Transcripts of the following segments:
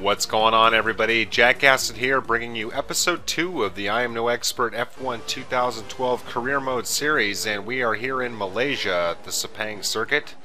What's going on, everybody? Jack Acid here, bringing you episode 2 of the I Am No Expert F1 2012 Career Mode series, and we are here in Malaysia at the Sepang Circuit,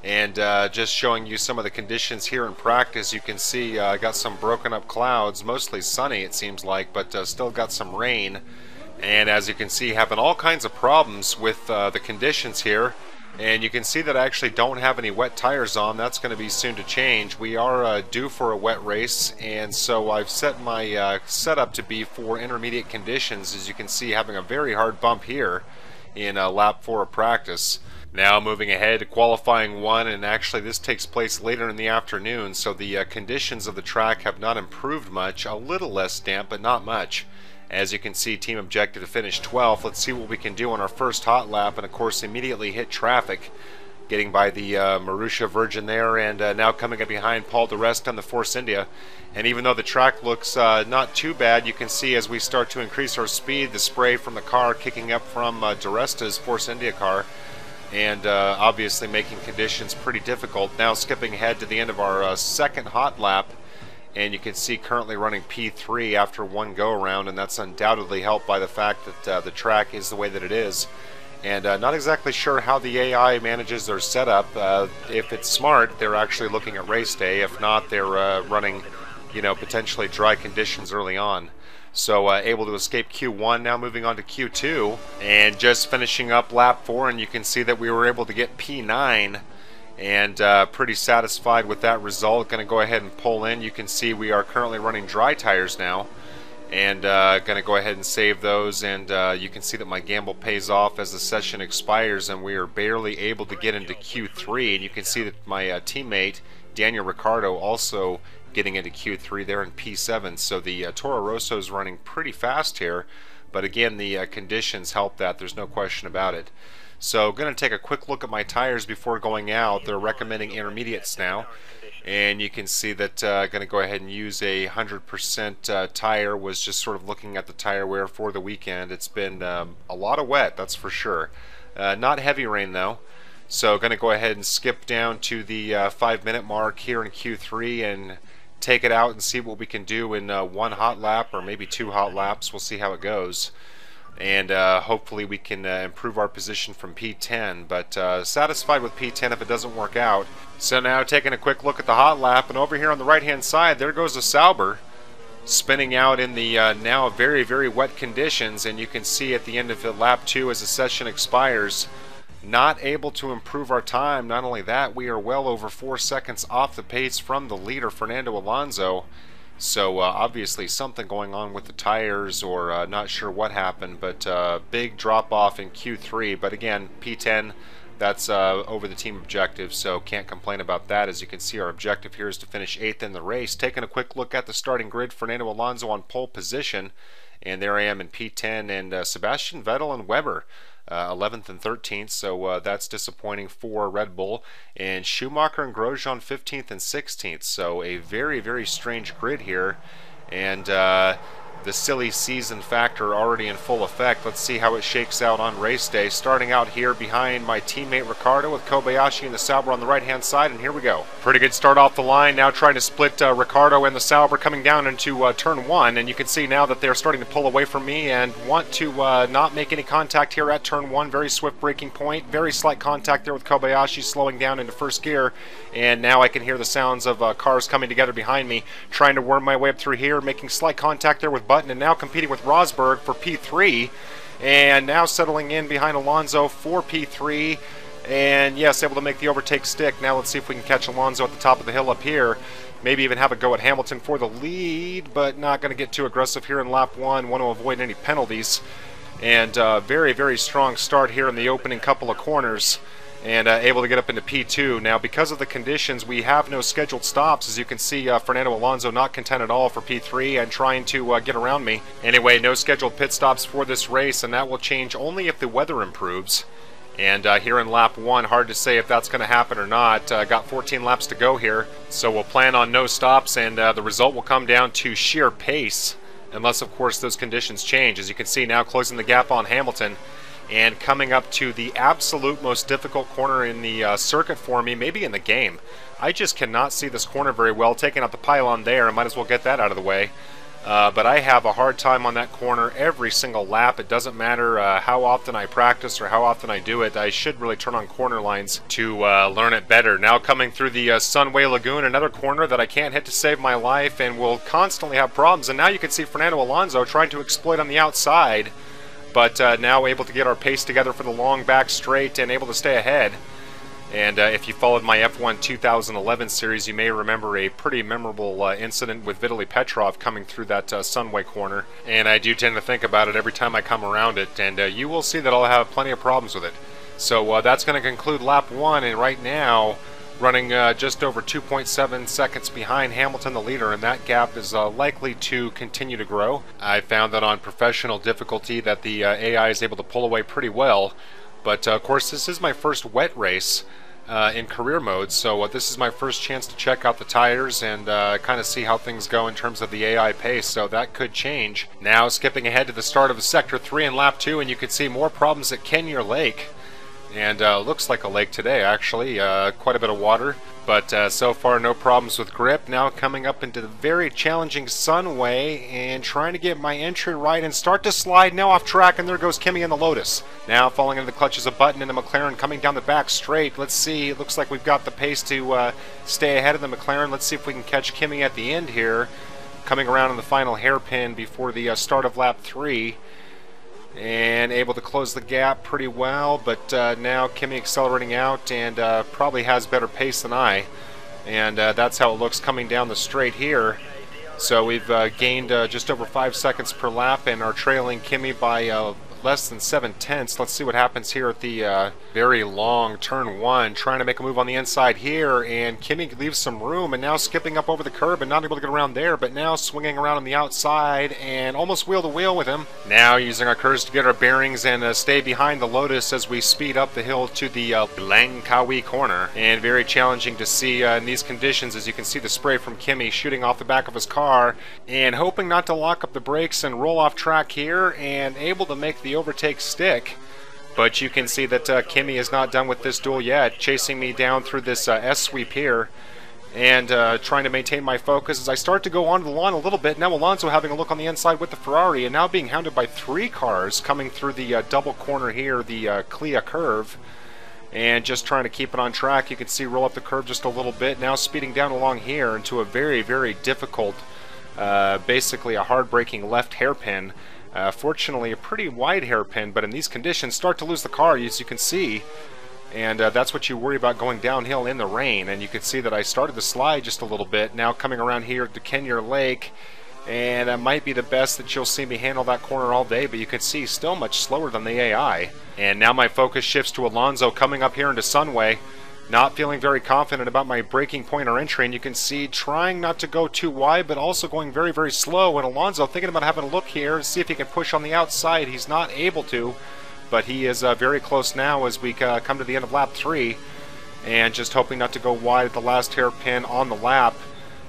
and just showing you some of the conditions here in practice. You can see I got some broken up clouds, mostly sunny it seems like, but still got some rain, and as you can see, having all kinds of problems with the conditions here. And you can see that I actually don't have any wet tires on. That's going to be soon to change. We are due for a wet race, and so I've set my setup to be for intermediate conditions. As you can see, having a very hard bump here in lap 4 of practice. Now moving ahead to qualifying 1, and actually this takes place later in the afternoon, so the conditions of the track have not improved much. A little less damp, but not much. As you can see, team objective to finish 12th. Let's see what we can do on our first hot lap, and of course immediately hit traffic, getting by the Marussia Virgin there, and now coming up behind Paul di Resta on the Force India. And even though the track looks not too bad, you can see as we start to increase our speed, the spray from the car kicking up from di Resta's Force India car, and obviously making conditions pretty difficult. Now skipping ahead to the end of our second hot lap, and you can see currently running P3 after one go around, and that's undoubtedly helped by the fact that the track is the way that it is. And not exactly sure how the AI manages their setup. If it's smart, they're actually looking at race day. If not, they're running, potentially dry conditions early on. So able to escape Q1, now moving on to Q2, and just finishing up lap 4, and you can see that we were able to get P9. And pretty satisfied with that result. Going to go ahead and pull in. You can see we are currently running dry tires now, and going to go ahead and save those, and you can see that my gamble pays off as the session expires, and we are barely able to get into Q3. And you can see that my teammate Daniel Ricciardo also getting into Q3 there in P7. So the Toro Rosso is running pretty fast here, but again the conditions help that, there's no question about it. So going to take a quick look at my tires before going out. They're recommending intermediates now, and you can see that going to go ahead and use a 100% tire. Was just sort of looking at the tire wear for the weekend. It's been a lot of wet, that's for sure. Not heavy rain though. So going to go ahead and skip down to the 5-minute mark here in Q3 and take it out and see what we can do in one hot lap or maybe 2 hot laps. We'll see how it goes. And hopefully we can improve our position from P10, but satisfied with P10 if it doesn't work out. So now taking a quick look at the hot lap, and over here on the right hand side there goes a Sauber spinning out in the now very, very wet conditions, and you can see at the end of lap 2 as the session expires, not able to improve our time. Not only that, we are well over 4 seconds off the pace from the leader Fernando Alonso. So obviously something going on with the tires, or not sure what happened, but big drop off in Q3. But again, P10, that's over the team objective, so can't complain about that. As you can see, our objective here is to finish 8th in the race. Taking a quick look at the starting grid, Fernando Alonso on pole position, and there I am in P10, and Sebastian Vettel and Weber 11th and 13th, so that's disappointing for Red Bull, and Schumacher and Grosjean 15th and 16th, so a very, very strange grid here, and the silly season factor already in full effect. Let's see how it shakes out on race day. Starting out here behind my teammate Ricciardo with Kobayashi and the Sauber on the right hand side, and here we go. Pretty good start off the line. Now trying to split Ricciardo and the Sauber coming down into turn 1, and you can see now that they're starting to pull away from me and want to not make any contact here at turn 1. Very swift braking point, very slight contact there with Kobayashi, slowing down into first gear, and now I can hear the sounds of cars coming together behind me. Trying to worm my way up through here, making slight contact there with Button, and now competing with Rosberg for P3, and now settling in behind Alonso for P3, and yes, able to make the overtake stick. Now let's see if we can catch Alonso at the top of the hill up here, maybe even have a go at Hamilton for the lead, but not going to get too aggressive here in lap 1, want to avoid any penalties. And very, very strong start here in the opening couple of corners, and able to get up into P2. Now because of the conditions, we have no scheduled stops. As you can see, Fernando Alonso not content at all for P3 and trying to get around me. Anyway, no scheduled pit stops for this race, and that will change only if the weather improves. And here in lap 1, hard to say if that's going to happen or not. Got 14 laps to go here, so we'll plan on no stops, and the result will come down to sheer pace, unless of course those conditions change. As you can see now, closing the gap on Hamilton. and coming up to the absolute most difficult corner in the circuit for me, maybe in the game. I just cannot see this corner very well. Taking out the pylon there, I might as well get that out of the way. But I have a hard time on that corner every single lap. It doesn't matter how often I practice or how often I do it. I should really turn on corner lines to learn it better. Now coming through the Sunway Lagoon, another corner that I can't hit to save my life and will constantly have problems. And now you can see Fernando Alonso trying to exploit on the outside, but now able to get our pace together for the long back straight and able to stay ahead. And if you followed my F1 2011 series, you may remember a pretty memorable incident with Vitaly Petrov coming through that Sunway corner. And I do tend to think about it every time I come around it, and you will see that I'll have plenty of problems with it. So that's going to conclude lap 1, and right now running just over 2.7 seconds behind Hamilton, the leader, and that gap is likely to continue to grow. I found that on professional difficulty that the AI is able to pull away pretty well. But of course, this is my first wet race in career mode, so this is my first chance to check out the tires and kind of see how things go in terms of the AI pace, so that could change. Now skipping ahead to the start of Sector 3 in lap 2, and you can see more problems at Kenyer Lake. And looks like a lake today, actually. Quite a bit of water. But so far, no problems with grip. Now coming up into the very challenging Sunway and trying to get my entry right and start to slide. Now off track, and there goes Kimi in the Lotus. Now falling into the clutches of Button and the McLaren coming down the back straight. Let's see. It looks like we've got the pace to stay ahead of the McLaren. Let's see if we can catch Kimi at the end here. Coming around in the final hairpin before the start of lap 3. And able to close the gap pretty well, but now Kimi accelerating out and probably has better pace than I. And that's how it looks coming down the straight here. So we've gained just over 5 seconds per lap and are trailing Kimi by less than 7/10. Let's see what happens here at the very long turn 1, trying to make a move on the inside here, and Kimi leaves some room and now skipping up over the curb and not able to get around there, but now swinging around on the outside and almost wheel to wheel with him. Now using our curves to get our bearings and stay behind the Lotus as we speed up the hill to the Langkawi corner. And very challenging to see in these conditions, as you can see the spray from Kimi shooting off the back of his car, and hoping not to lock up the brakes and roll off track here, and able to make the overtake stick. But you can see that Kimi is not done with this duel yet, chasing me down through this S-sweep here, and trying to maintain my focus as I start to go onto the lawn a little bit. Now Alonso having a look on the inside with the Ferrari, and now being hounded by 3 cars coming through the double corner here, the Clea curve, and just trying to keep it on track. You can see roll up the curve just a little bit, now speeding down along here into a very, very difficult, basically a hard-braking left hairpin. Fortunately, a pretty wide hairpin, but in these conditions, start to lose the car, as you can see. And that's what you worry about going downhill in the rain. And you can see that I started to slide just a little bit. Now coming around here to Kenyer Lake, and that might be the best that you'll see me handle that corner all day, but you can see still much slower than the AI. And now my focus shifts to Alonso coming up here into Sunway. Not feeling very confident about my braking point or entry, and you can see trying not to go too wide, but also going very, very slow. And Alonso thinking about having a look here, see if he can push on the outside. He's not able to, but he is very close now as we come to the end of lap 3, and just hoping not to go wide at the last hairpin on the lap,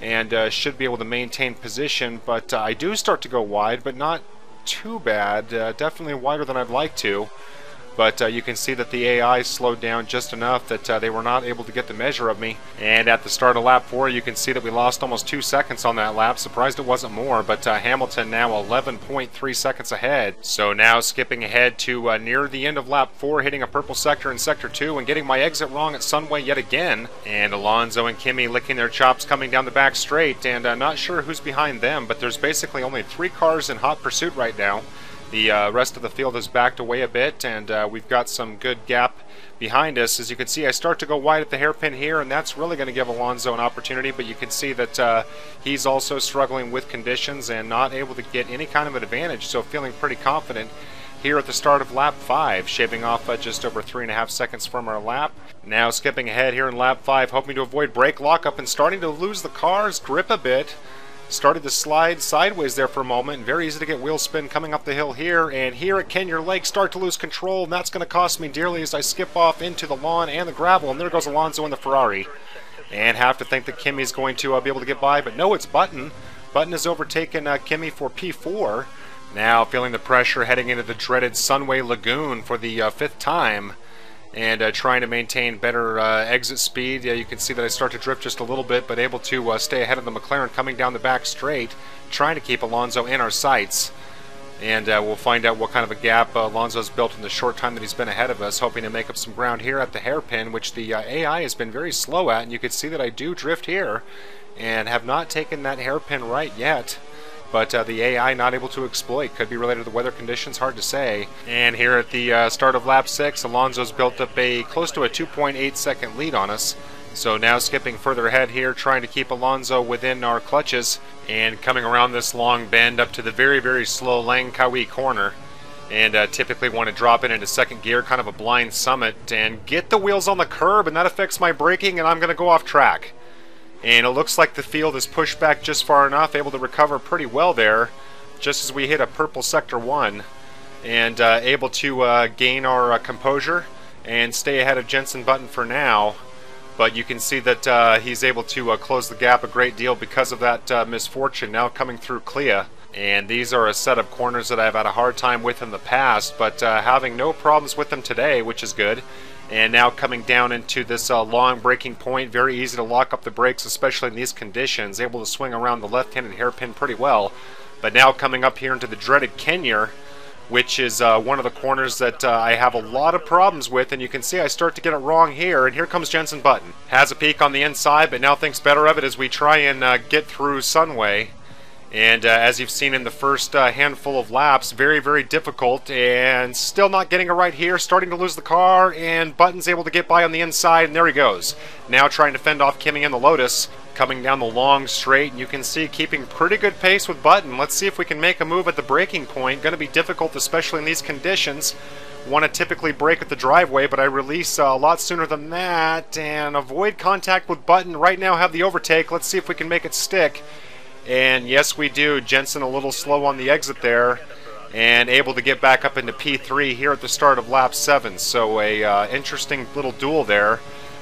and should be able to maintain position. But I do start to go wide, but not too bad. Definitely wider than I'd like to. But you can see that the AI slowed down just enough that they were not able to get the measure of me. And at the start of lap 4, you can see that we lost almost 2 seconds on that lap. Surprised it wasn't more, but Hamilton now 11.3 seconds ahead. So now skipping ahead to near the end of lap 4, hitting a purple sector in sector 2 and getting my exit wrong at Sunway yet again. And Alonso and Kimi licking their chops coming down the back straight, and not sure who's behind them, but there's basically only 3 cars in hot pursuit right now. The rest of the field has backed away a bit, and we've got some good gap behind us. As you can see, I start to go wide at the hairpin here, and that's really going to give Alonso an opportunity, but you can see that he's also struggling with conditions and not able to get any kind of an advantage, so feeling pretty confident here at the start of lap 5, shaving off just over 3.5 seconds from our lap. Now skipping ahead here in lap 5, hoping to avoid brake lockup and starting to lose the car's grip a bit. Started to slide sideways there for a moment, and very easy to get wheel spin coming up the hill here. And here at Kenyer Lake, start to lose control, and that's going to cost me dearly as I skip off into the lawn and the gravel. And there goes Alonso in the Ferrari. And have to think that Kimi's going to be able to get by, but no, it's Button. Button has overtaken Kimi for P4. Now feeling the pressure heading into the dreaded Sunway Lagoon for the 5th time, and trying to maintain better exit speed. You can see that I start to drift just a little bit, but able to stay ahead of the McLaren coming down the back straight, trying to keep Alonso in our sights. And we'll find out what kind of a gap Alonso's built in the short time that he's been ahead of us, hoping to make up some ground here at the hairpin, which the AI has been very slow at. And you can see that I do drift here and have not taken that hairpin right yet. But the AI not able to exploit. Could be related to the weather conditions, hard to say. And here at the start of lap 6, Alonso's built up a close to a 2.8 second lead on us. So now skipping further ahead here, trying to keep Alonso within our clutches, and coming around this long bend up to the very, very slow Langkawi corner. And typically want to drop it into second gear, kind of a blind summit, and get the wheels on the curb, and that affects my braking, and I'm going to go off track. And it looks like the field is pushed back just far enough, able to recover pretty well there, just as we hit a purple sector 1, and able to gain our composure and stay ahead of Jenson Button for now. But you can see that he's able to close the gap a great deal because of that misfortune. Now coming through Clea, and these are a set of corners that I've had a hard time with in the past, but having no problems with them today, which is good. And now coming down into this long braking point, very easy to lock up the brakes, especially in these conditions, able to swing around the left-handed hairpin pretty well. But now coming up here into the dreaded Kenya, which is one of the corners that I have a lot of problems with, and you can see I start to get it wrong here, and here comes Jenson Button. Has a peak on the inside, but now thinks better of it as we try and get through Sunway. And as you've seen in the first handful of laps, very, very difficult, and still not getting it right here, starting to lose the car, and Button's able to get by on the inside, and there he goes. Now trying to fend off Kimi and the Lotus, coming down the long straight, and you can see keeping pretty good pace with Button. Let's see if we can make a move at the braking point. Going to be difficult, especially in these conditions. Want to typically brake at the driveway, but I release a lot sooner than that, and avoid contact with Button. Right now have the overtake. Let's see if we can make it stick. And yes, we do. Jenson a little slow on the exit there, and able to get back up into P3 here at the start of lap 7. So a interesting little duel there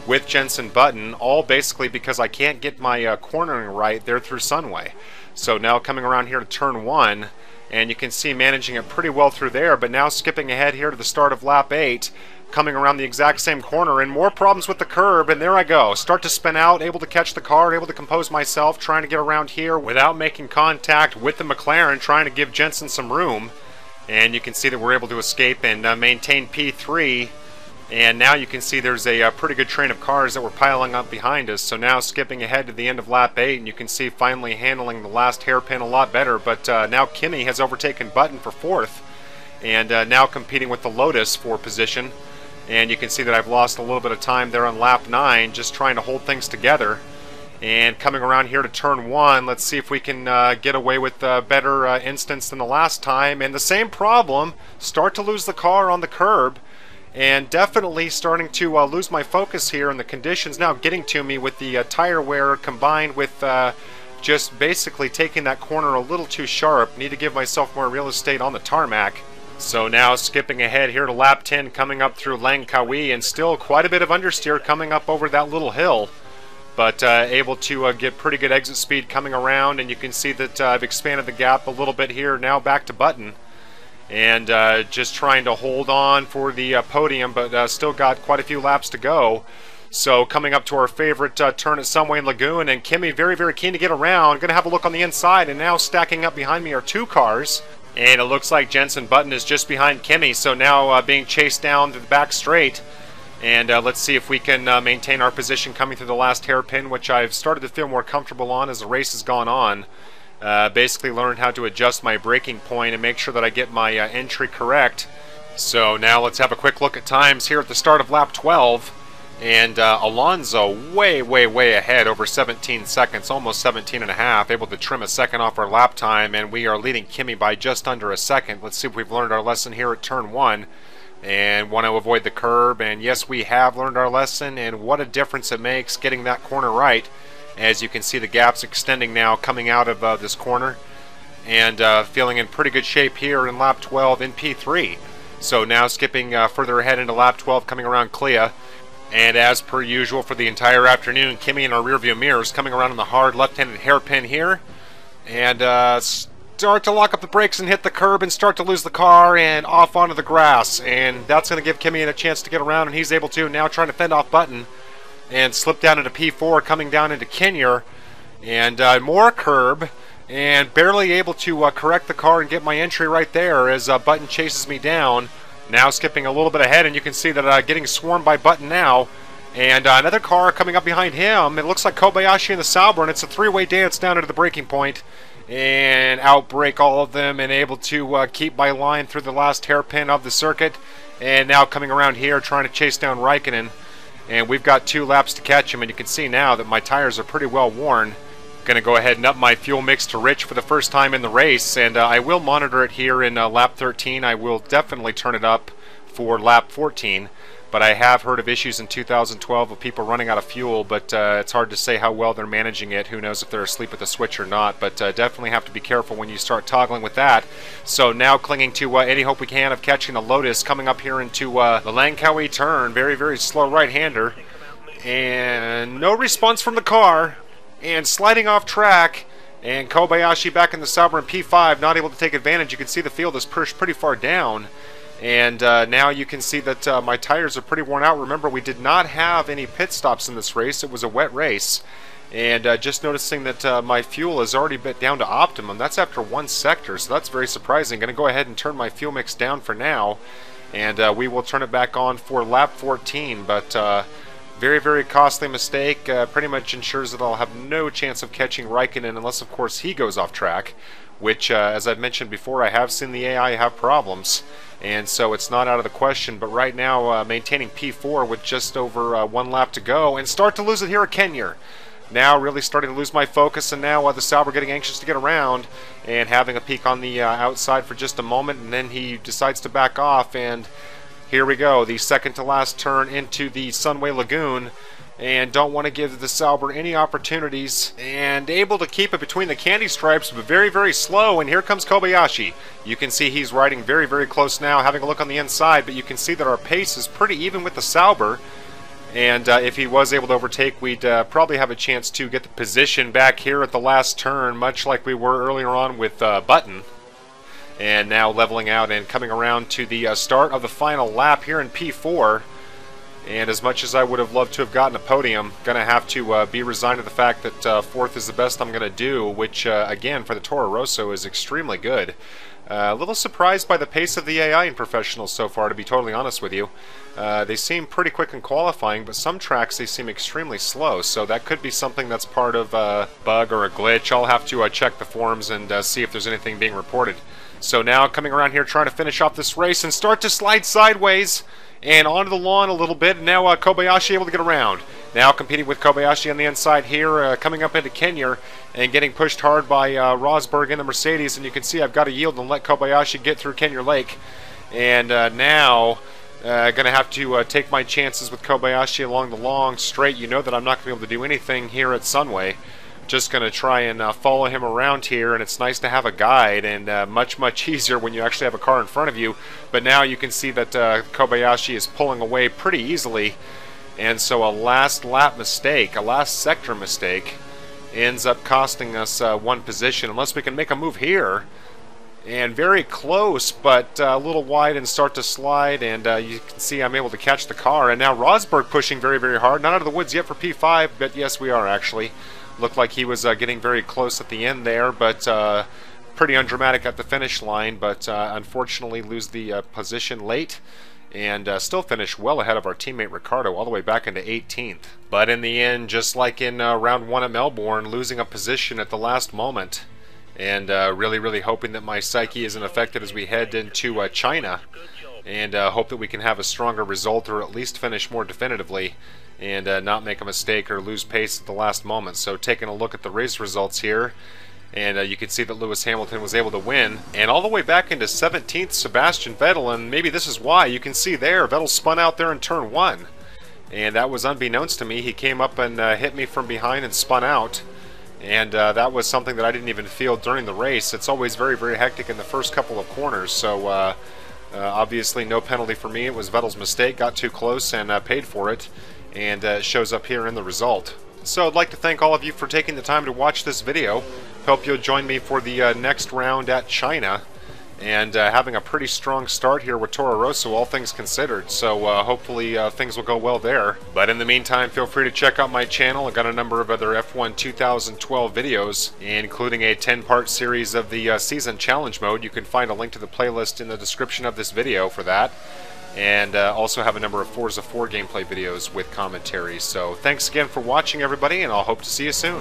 with Jenson Button, all basically because I can't get my cornering right there through Sunway. So now coming around here to turn 1, and you can see managing it pretty well through there, but now skipping ahead here to the start of lap 8, coming around the exact same corner, and more problems with the curb, and there I go. Start to spin out, able to catch the car, able to compose myself, trying to get around here without making contact with the McLaren, trying to give Jenson some room. And you can see that we're able to escape and maintain P3. And now you can see there's a pretty good train of cars that were piling up behind us. So now skipping ahead to the end of lap 8, and you can see finally handling the last hairpin a lot better. But now Kimi has overtaken Button for 4th, and now competing with the Lotus for position. And you can see that I've lost a little bit of time there on lap 9, just trying to hold things together. And coming around here to turn 1, let's see if we can get away with a better instance than the last time. And the same problem, start to lose the car on the curb, and definitely starting to lose my focus here, and the conditions now getting to me with the tire wear combined with just basically taking that corner a little too sharp. Need to give myself more real estate on the tarmac. So now skipping ahead here to lap 10, coming up through Langkawi, and still quite a bit of understeer coming up over that little hill. But able to get pretty good exit speed coming around, and you can see that I've expanded the gap a little bit here, now back to Button. And just trying to hold on for the podium, but still got quite a few laps to go. So coming up to our favorite turn at Sunway Lagoon, and Kimi very, very keen to get around. Going to have a look on the inside, and now stacking up behind me are 2 cars. And it looks like Jenson Button is just behind Kimi, so now being chased down to the back straight. And let's see if we can maintain our position coming through the last hairpin, which I've started to feel more comfortable on as the race has gone on. Basically learned how to adjust my braking point and make sure that I get my entry correct. So now let's have a quick look at times here at the start of lap 12. And Alonso way, way, way ahead, over 17 seconds, almost 17 and a half, able to trim a second off our lap time, and we are leading Kimi by just under a second. Let's see if we've learned our lesson here at turn 1, and want to avoid the curb. And yes, we have learned our lesson, and what a difference it makes getting that corner right. As you can see, the gap's extending now coming out of this corner, and feeling in pretty good shape here in lap 12 in P3. So now skipping further ahead into lap 12, coming around Clea. And as per usual for the entire afternoon, Kimi in our rearview mirrors, coming around in the hard left-handed hairpin here. And start to lock up the brakes and hit the curb and start to lose the car and off onto the grass. And that's going to give Kimmy a chance to get around, and he's able to. Now trying to fend off Button and slip down into P4, coming down into Kenyer. And more curb, and barely able to correct the car and get my entry right there as Button chases me down. Now skipping a little bit ahead, and you can see that getting swarmed by Button now. And another car coming up behind him. It looks like Kobayashi and the Sauber, and it's a three-way dance down into the braking point. And outbrake all of them, and able to keep my line through the last hairpin of the circuit. And now coming around here trying to chase down Raikkonen. And we've got 2 laps to catch him, and you can see now that my tires are pretty well worn. Going to go ahead and up my fuel mix to rich for the first time in the race, and I will monitor it here in lap 13. I will definitely turn it up for lap 14, but I have heard of issues in 2012 of people running out of fuel, but it's hard to say how well they're managing it. Who knows if they're asleep at the switch or not, but definitely have to be careful when you start toggling with that. So now clinging to any hope we can of catching a Lotus, coming up here into the Langkawi turn. Very, very slow right-hander, and no response from the car. And sliding off track, and Kobayashi back in the Sauber in P5, not able to take advantage. You can see the field is pushed pretty far down, and now you can see that my tires are pretty worn out. Remember, we did not have any pit stops in this race. It was a wet race, and just noticing that my fuel is already bit down to optimum. That's after 1 sector, so that's very surprising. Going to go ahead and turn my fuel mix down for now, and we will turn it back on for lap 14, but very, very costly mistake. Pretty much ensures that I'll have no chance of catching Raikkonen unless, of course, he goes off track, which, as I've mentioned before, I have seen the AI have problems, and so it's not out of the question. But right now, maintaining P4 with just over 1 lap to go, and start to lose it here at Kenyer. Now really starting to lose my focus, and now the Sauber getting anxious to get around and having a peek on the outside for just a moment, and then he decides to back off, and here we go, the second to last turn into the Sunway Lagoon, and don't want to give the Sauber any opportunities, and able to keep it between the candy stripes, but very, very slow. And here comes Kobayashi. You can see he's riding very, very close now, having a look on the inside, but you can see that our pace is pretty even with the Sauber, and if he was able to overtake, we'd probably have a chance to get the position back here at the last turn, much like we were earlier on with Button. And now leveling out and coming around to the start of the final lap here in P4. And as much as I would have loved to have gotten a podium, going to have to be resigned to the fact that 4th is the best I'm going to do, which, again, for the Toro Rosso is extremely good. A little surprised by the pace of the AI in professionals so far, to be totally honest with you. They seem pretty quick in qualifying, but some tracks they seem extremely slow, so that could be something that's part of a bug or a glitch. I'll have to check the forums and see if there's anything being reported. So now coming around here trying to finish off this race and start to slide sideways and onto the lawn a little bit. And now Kobayashi able to get around. Now competing with Kobayashi on the inside here, coming up into Kenyer and getting pushed hard by Rosberg in the Mercedes. And you can see I've got to yield and let Kobayashi get through Kenyer Lake. And now going to have to take my chances with Kobayashi along the long straight. You know that I'm not going to be able to do anything here at Sunway. Just going to try and follow him around here, and it's nice to have a guide, and much, much easier when you actually have a car in front of you. But now you can see that Kobayashi is pulling away pretty easily, and so a last lap mistake, a last sector mistake, ends up costing us 1 position, unless we can make a move here. And very close, but a little wide and start to slide, and you can see I'm able to catch the car. And now Rosberg pushing very, very hard. Not out of the woods yet for P5, but yes, we are actually. Looked like he was getting very close at the end there, but pretty undramatic at the finish line, but unfortunately lose the position late, and still finish well ahead of our teammate Ricardo, all the way back into 18th. But in the end, just like in round 1 at Melbourne, losing a position at the last moment, and really, really hoping that my psyche isn't affected as we head into China, and hope that we can have a stronger result, or at least finish more definitively, and not make a mistake or lose pace at the last moment. So taking a look at the race results here, and you can see that Lewis Hamilton was able to win, and all the way back into 17th, Sebastian Vettel, and maybe this is why. You can see there, Vettel spun out there in turn 1, and that was unbeknownst to me. He came up and hit me from behind and spun out, and that was something that I didn't even feel during the race. It's always very, very hectic in the first couple of corners, so obviously no penalty for me. It was Vettel's mistake, got too close and paid for it, and shows up here in the result. So I'd like to thank all of you for taking the time to watch this video. Hope you'll join me for the next round at China. And having a pretty strong start here with Toro Rosso, all things considered. So hopefully things will go well there. But in the meantime, feel free to check out my channel. I've got a number of other F1 2012 videos, including a 10-part series of the Season Challenge Mode. You can find a link to the playlist in the description of this video for that. And also have a number of Forza 4 gameplay videos with commentaries. So thanks again for watching, everybody, and I'll hope to see you soon.